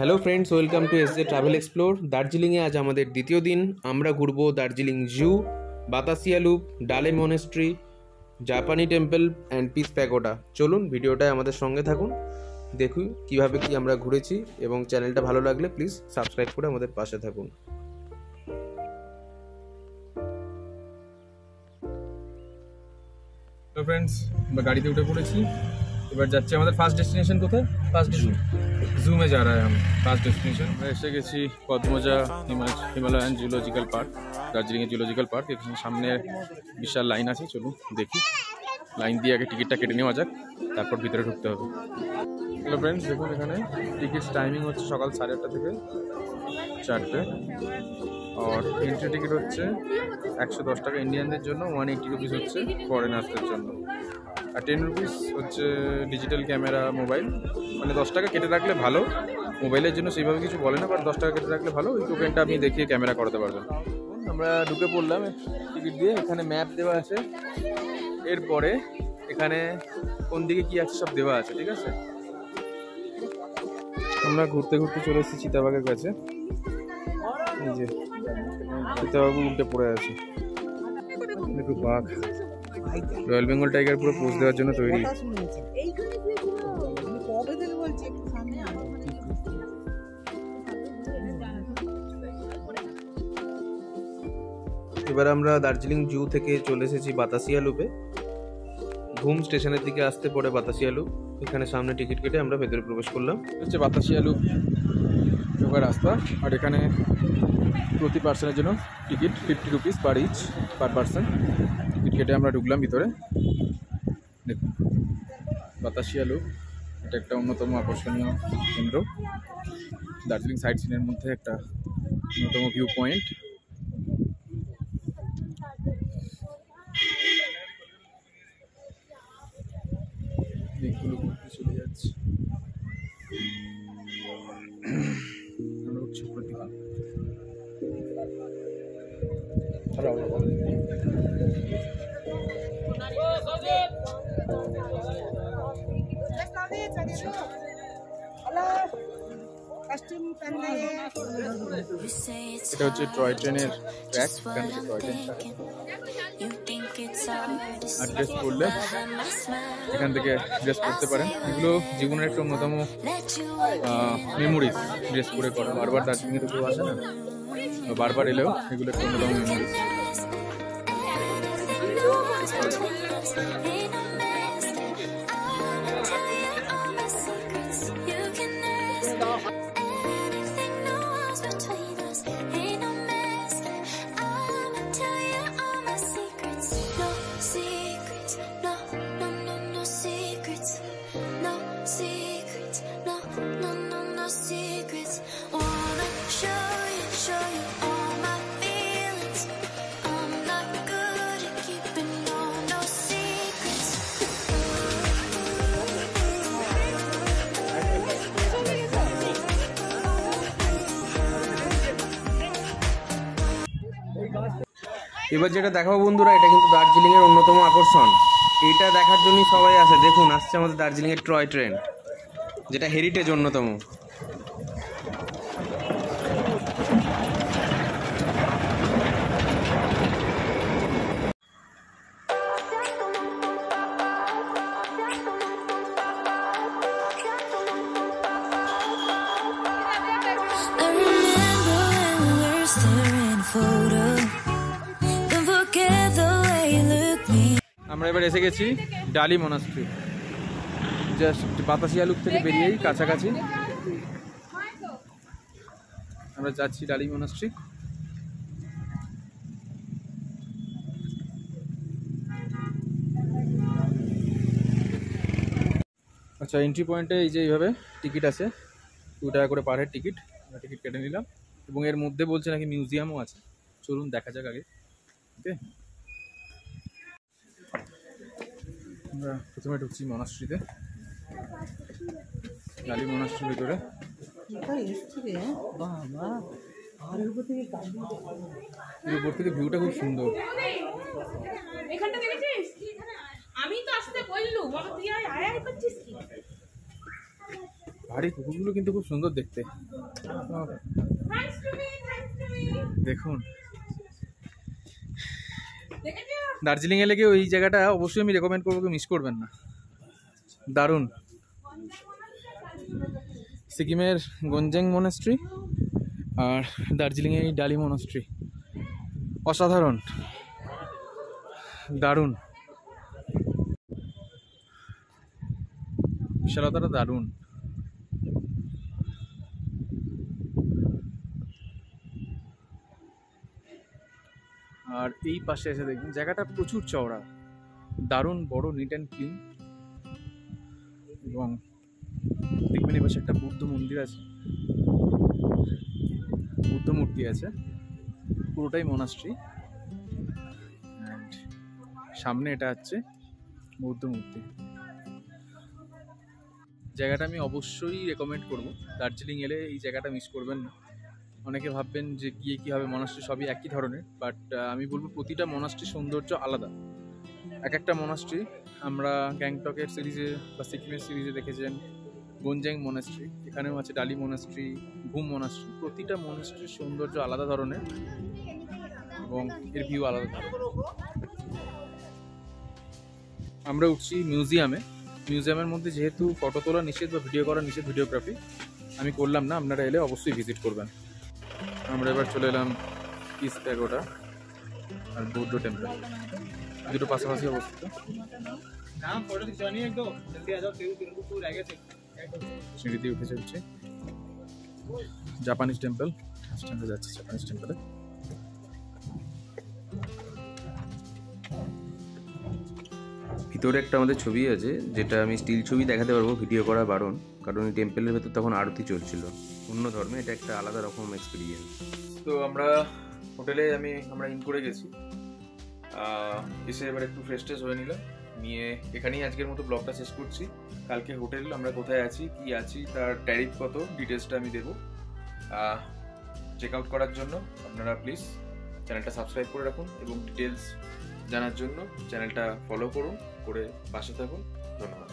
Hello friends, welcome to SJ travel explore. দার্জিলিংয়ে আজ আমাদের দ্বিতীয় দিন। আমরা ঘুরবো দার্জিলিং জু, বাতাসিয়া লুপ, ডালে মনেস্ট্রি, জাপানি টেম্পল অ্যান্ড পিস প্যাগোডা। চলুন ভিডিওটায় আমাদের সঙ্গে থাকুন, দেখুন কিভাবে কি আমরা ঘুরেছি, এবং চ্যানেলটা ভালো লাগলে প্লিজ সাবস্ক্রাইব করে আমাদের পাশে থাকুন। তো ফ্রেন্ডস, আমরা গাড়িতে উঠে পড়েছি। এবার যাচ্ছি আমাদের ফার্স্ট ডেস্টিনেশন। কোথায়? জু মে যা রা হ্যায় ফার্স্ট ডেস্টিনেশন। আমরা এসে গেছি পদ্মজা হিমালয়ান জুলজিক্যাল পার্ক, দার্জিলিংয়ের জুলজিক্যাল পার্ক। এখানে সামনে বিশাল লাইন আছে, চলুন দেখি। লাইন দিয়ে আগে টিকিটটা কেটে নেওয়া যাক, তারপর ভিতরে ঢুকতে হবে। হ্যালো ফ্রেন্ডস, দেখুন এখানে টিকিট টাইমিং হচ্ছে সকাল 8:30 থেকে 4টে। আর এন্ট্রি টিকিট হচ্ছে 110 টাকা ইন্ডিয়ানদের জন্য, 180 রুপিস হচ্ছে ফরেনার্সদের জন্য। আর 10 রুপিস হচ্ছে ডিজিটাল ক্যামেরা মোবাইল। মানে 10 টাকা কেটে রাখলে ভালো, মোবাইলের জন্য সেইভাবে কিছু বলে না, বাট 10 টাকা কেটে রাখলে ভালো। ওই টোকেনটা আপনি দেখিয়ে ক্যামেরা করাতে পারবেন। আমরা ঢুকে পড়লাম টিকিট দিয়ে। এখানে ম্যাপ দেওয়া আছে, এরপরে এখানে কোন দিকে কি আছে সব দেওয়া আছে, ঠিক আছে। আমরা ঘুরতে ঘুরতে চলে এসেছি চিতাবাঘের কাছে। এই যে চিতাবাঘ উল্টে পড়ে আছে, একটু বাঘ। রয়্যাল বেঙ্গল টাইগার পুরো পোজ দেওয়ার জন্য তৈরি। এবার আমরা দার্জিলিং জু থেকে চলে এসেছি বাতাসিয়া লুপে। ঘুম স্টেশনের দিকে আসতে পড়ে বাতাসিয়া লুপ। এখানে সামনে টিকিট কেটে আমরা ভেতরে প্রবেশ করলাম। হচ্ছে বাতাসিয়া লুপ ঢোকার রাস্তা। আর এখানে প্রতি পার্সনের জন্য ticket 50 rupees per person. Ticket কেটে আমরা ঢুকলাম ভিতরে। দেখুন বাতাসিয়া লুপ, এটা একটা অন্যতম আকর্ষণীয় কেন্দ্র, দার্জিলিং সাইট সিনের মধ্যে একটা অন্যতম ভিউ পয়েন্ট। দিকগুলো ঘুরতে চলে যাচ্ছে। আমরা উঠছি উপরের দিকে। এটা হচ্ছে টয় ট্রেনের ট্র্যাক। এখান থেকে টয় ট্রেন আর ড্রেস পরলে এখান থেকে ড্রেস পরতে পারেন। এগুলো জীবনের একটা অন্যতম মেমোরিজ। ড্রেস পরে করা, বারবার দার্জিলিংয়ে তো কেউ আসে না, বারবার এলেও এগুলো একটা অন্যতম মেমোরিজ। এবার যেটা দেখাবো বন্ধুরা, এটা কিন্তু দার্জিলিংয়ের অন্যতম আকর্ষণ। এইটা দেখার জন্যই সবাই আসে। দেখুন, আসছে আমাদের দার্জিলিংয়ের টয় ট্রেন, যেটা হেরিটেজ অন্যতম। আমরা এবার এসে গেছি ডালি মনাস্ট্রি, জাস্ট বাতাসিয়া লুপ থেকে বেরিয়েই কাছাকাছি। আমরা যাচ্ছি ডালি মনাস্ট্রি। আচ্ছা, এন্ট্রি পয়েন্টে এই যে এইভাবে টিকিট আছে, 2 টাকা করে পার হেড টিকিট। আমরা টিকিট কেটে নিলাম, এবং এর মধ্যে বলছে নাকি মিউজিয়ামও আছে। চলুন দেখা যাক আগে। ওকে, আমরা প্রথমে ঢুকছি মনাস্ট্রিতে, ডালি মনাস্ট্রির ভিতরে। উপর থেকে ভিউটা খুব সুন্দর। পাহাড়ি কুকুরগুলো কিন্তু খুব সুন্দর দেখতে। দেখুন, দার্জিলিং এ লেগে ওই জায়গাটা অবশ্যই আমি রেকমেন্ড করবো, মিস করবেন না, দারুণ। সিকিমের গঞ্জেং মনাস্ট্রি আর দার্জিলিংয়ে এই ডালি মনাস্ট্রি, অসাধারণ, দারুণ, বিশালতাটা দারুণ। আর এই পাশে এসে দেখবেন জায়গাটা প্রচুর চওড়া, দারুণ বড়, নিট অ্যান্ড ক্লিন। এবং দেখবেন এই পাশে একটা বুদ্ধ মন্দির আছে, বুদ্ধ মূর্তি আছে, পুরোটাই মনাস্ট্রি। অ্যান্ড সামনে এটা হচ্ছে বৌদ্ধ মূর্তি। জায়গাটা আমি অবশ্যই রেকমেন্ড করব, দার্জিলিং এলে এই জায়গাটা মিস করবেন না। অনেকে ভাববেন যে গিয়ে কী হবে, মনাস্ট্রি সবই একই ধরনের, বাট আমি বলবো প্রতিটা মনাস্ট্রির সৌন্দর্য আলাদা। এক একটা মনাস্ট্রি আমরা গ্যাংটকের সিরিজে বা সিকিমের সিরিজে দেখেছেন গঞ্জেং মনাস্ট্রি, এখানেও আছে ডালি মনাস্ট্রি, ঘুম মনাস্ট্রি। প্রতিটা মনাস্ট্রির সৌন্দর্য আলাদা ধরনের এবং এর ভিউ আলাদা ধরনের। আমরা উঠছি মিউজিয়ামে। মিউজিয়ামের মধ্যে যেহেতু ফটো তোলা নিষেধ বা ভিডিও করা নিষেধ, ভিডিওগ্রাফি আমি করলাম না, আপনারা এলে অবশ্যই ভিজিট করবেন। আমরা এবার চলে এলাম পিস প্যাগোডা আর বৌদ্ধ টেম্পল, দুটো পাশাপাশি অবস্থিত। সিঁড়ি দিয়ে উঠে চলছে জাপানিজ টেম্পল, আমরা যাচ্ছি জাপানিজ টেম্পলে। ভিতরে একটা আমাদের ছবি আছে, যেটা আমি স্টিল ছবি দেখাতে পারবো, ভিডিও করা বারণ, কারণ এই টেম্পলের ভেতর তখন আরতি চলছিল। অন্য ধর্মে এটা একটা আলাদা রকম এক্সপিরিয়েন্স। তো আমরা হোটেলে আমরা ইন করে গেছি, এসে এবার একটু ফ্রেশ ট্রেশ হয়ে নিয়ে এখানেই আজকের মতো ব্লগটা শেষ করছি। কালকে হোটেল আমরা কোথায় আছি, কি আছি, তার ট্যারিফ কত, ডিটেলসটা আমি দেবো। চেক আউট করার জন্য আপনারা প্লিজ চ্যানেলটা সাবস্ক্রাইব করে রাখুন এবং ডিটেলস জানার জন্য চ্যানেলটা ফলো করুন, করে পাশে থাকুন। ধন্যবাদ।